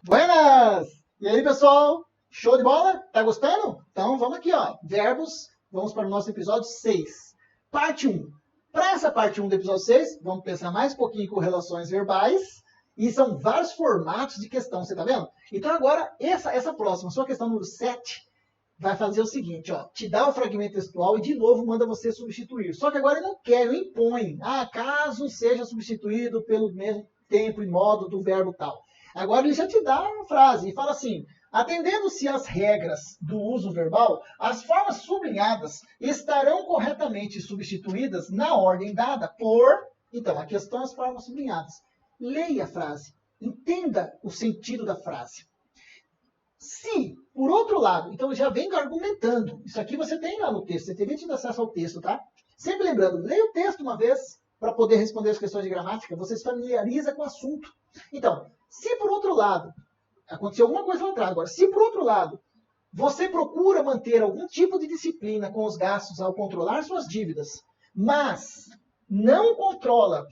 Buenas! E aí, pessoal? Show de bola? Tá gostando? Então vamos aqui, ó. Verbos, vamos para o nosso episódio 6. Parte 1. Para essa parte 1 do episódio 6, vamos pensar mais um pouquinho com relações verbais. E são vários formatos de questão, você tá vendo? Então agora, essa próxima, sua questão número 7, vai fazer o seguinte, ó. Te dá o fragmento textual e de novo manda você substituir. Só que agora ele não quer, ele impõe. Caso seja substituído pelo mesmo tempo e modo do verbo tal. Agora ele já te dá uma frase e fala assim: atendendo-se às regras do uso verbal, as formas sublinhadas estarão corretamente substituídas na ordem dada por... Então, aqui estão as formas sublinhadas. Leia a frase. Entenda o sentido da frase. Se, por outro lado, então já vem argumentando. Isso aqui você tem lá no texto. Você teria tido acesso ao texto, tá? Sempre lembrando, leia o texto uma vez para poder responder as questões de gramática. Você se familiariza com o assunto. Então, se por outro lado, aconteceu alguma coisa lá atrás, agora, se por outro lado, você procura manter algum tipo de disciplina com os gastos ao controlar suas dívidas, mas não controla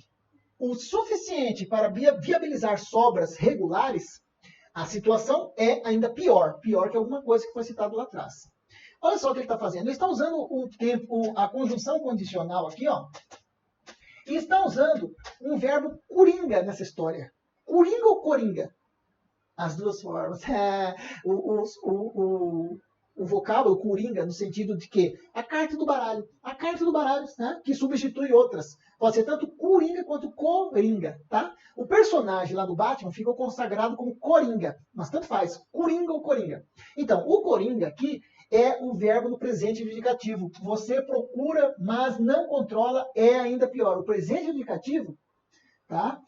o suficiente para viabilizar sobras regulares, a situação é ainda pior. Pior que alguma coisa que foi citada lá atrás. Olha só o que ele está fazendo. Ele está usando o tempo, a conjunção condicional aqui, ó, e está usando um verbo coringa nessa história. Coringa ou coringa? As duas formas. O vocábulo coringa, no sentido de que a carta do baralho. A carta do baralho, né, que substitui outras. Pode ser tanto coringa quanto coringa. Tá? O personagem lá do Batman ficou consagrado como coringa. Mas tanto faz, coringa ou coringa. Então, o coringa aqui é o verbo no presente indicativo. Você procura, mas não controla, é ainda pior. O presente indicativo, tá?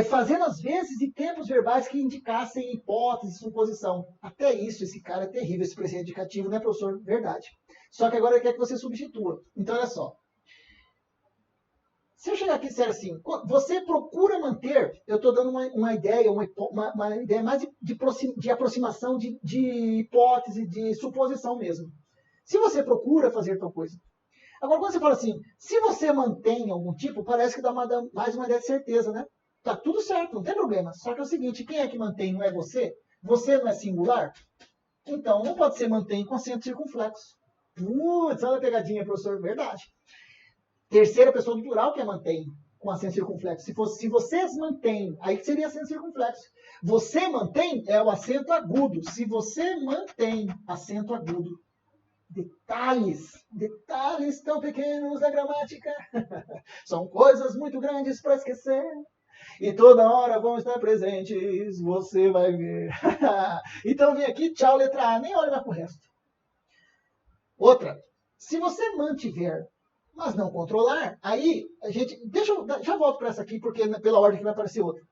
Fazendo às vezes de tempos verbais que indicassem hipótese, suposição. Até isso, esse cara é terrível, esse presente indicativo, né, professor? Verdade. Só que agora ele quer que você substitua. Então, olha só. Se eu chegar aqui e disser assim, você procura manter, eu estou dando uma ideia, uma ideia mais de aproximação de hipótese, de suposição mesmo. Se você procura fazer tal coisa. Agora, quando você fala assim, se você mantém algum tipo, parece que dá mais uma ideia de certeza, né? Tá tudo certo, não tem problema. Só que é o seguinte, quem é que mantém? Não é você? Você não é singular? Então, não pode ser mantém com acento circunflexo. Putz, olha a pegadinha, professor. Verdade. Terceira pessoa do plural que é mantém com acento circunflexo. Se vocês mantêm, aí seria acento circunflexo. Você mantém é o acento agudo. Se você mantém acento agudo. Detalhes tão pequenos da gramática. São coisas muito grandes para esquecer. E toda hora vão estar presentes, você vai ver. Então vem aqui, tchau, letra A, nem olha mais pro resto. Outra, se você mantiver, mas não controlar, aí a gente, já volto para essa aqui, porque pela ordem que vai aparecer outra.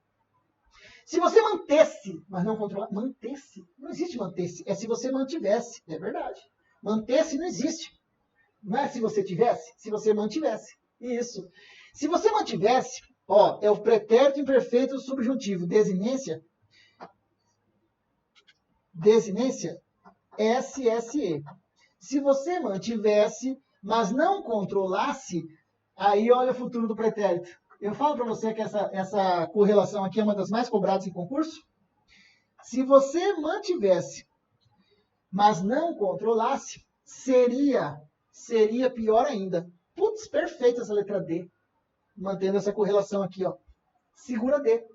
Se você mantesse, mas não controlar, mantesse, não existe mantesse, é se você mantivesse, é verdade. Mantesse não existe. Não é se você tivesse, se você mantivesse. Isso. Se você mantivesse, ó, é o pretérito imperfeito do subjuntivo. Desinência. SSE. Se você mantivesse, mas não controlasse, aí olha o futuro do pretérito. Eu falo para você que essa correlação aqui é uma das mais cobradas em concurso. Se você mantivesse, mas não controlasse, seria pior ainda. Putz, perfeita essa letra D. Mantendo essa correlação aqui, ó. Segura D.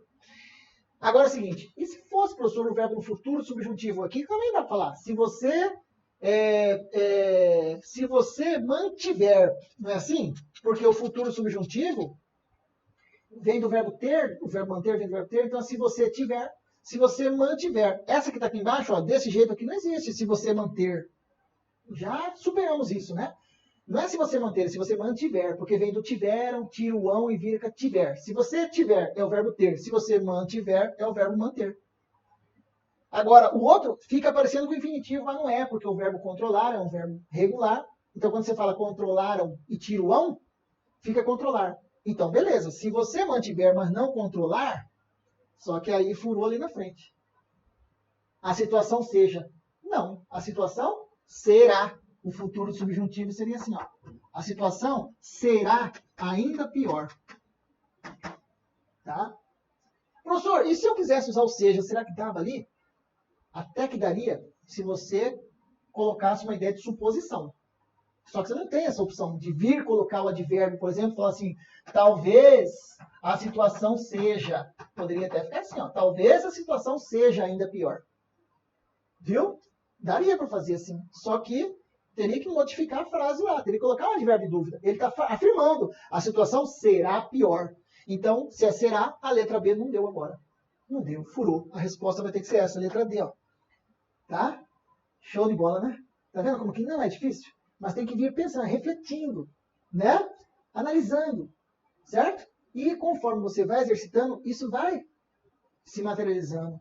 Agora é o seguinte, e se fosse, professor, o verbo no futuro subjuntivo aqui, também dá para falar. Se você mantiver, não é assim? Porque o futuro subjuntivo vem do verbo ter, o verbo manter vem do verbo ter, então se você tiver, se você mantiver. Essa que está aqui embaixo, ó, desse jeito aqui não existe, se você manter. Já superamos isso, né? Não é se você manter, se você mantiver, porque vem do tiveram, tiruão e vira tiver. Se você tiver, é o verbo ter. Se você mantiver, é o verbo manter. Agora, o outro fica parecendo com o infinitivo, mas não é, porque o verbo controlar é um verbo regular. Então, quando você fala controlaram e tiruão, fica controlar. Então, beleza. Se você mantiver, mas não controlar, só que aí furou ali na frente. A situação seja. Não. A situação será. O futuro subjuntivo seria assim, ó. A situação será ainda pior. Tá? Professor, e se eu quisesse usar o seja, será que dava ali? Até que daria se você colocasse uma ideia de suposição. Só que você não tem essa opção de vir colocar o advérbio, por exemplo, falar assim, talvez a situação seja, poderia até ficar assim, ó, talvez a situação seja ainda pior. Viu? Daria para fazer assim. Só que teria que modificar a frase lá, teria que colocar um advérbio de dúvida. Ele está afirmando, a situação será pior. Então, se é será, a letra B não deu agora. Não deu, furou. A resposta vai ter que ser essa, a letra D, ó. Tá? Show de bola, né? Tá vendo como que não é difícil? Mas tem que vir pensando, refletindo, né? Analisando, certo? E conforme você vai exercitando, isso vai se materializando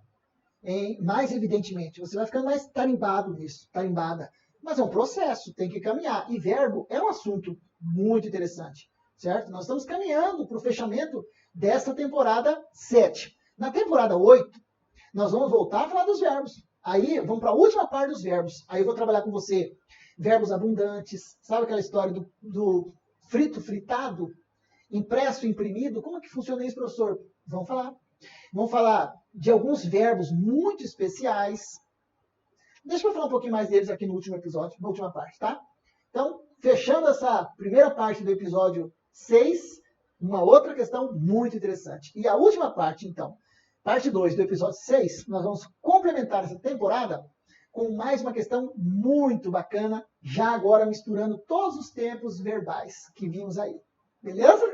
mais evidentemente. Você vai ficando mais tarimbado nisso, tarimbada. Mas é um processo, tem que caminhar. E verbo é um assunto muito interessante, certo? Nós estamos caminhando para o fechamento dessa temporada 7. Na temporada 8, nós vamos voltar a falar dos verbos. Aí, vamos para a última parte dos verbos. Aí eu vou trabalhar com você verbos abundantes. Sabe aquela história do frito, fritado? Impresso, imprimido? Como é que funciona isso, professor? Vamos falar. Vamos falar de alguns verbos muito especiais. Deixa eu falar um pouquinho mais deles aqui no último episódio, na última parte, tá? Então, fechando essa primeira parte do episódio 6, uma outra questão muito interessante. E a última parte, então, parte 2 do episódio 6, nós vamos complementar essa temporada com mais uma questão muito bacana, já agora misturando todos os tempos verbais que vimos aí. Beleza?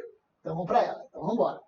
Então vamos para ela. Então vamos embora.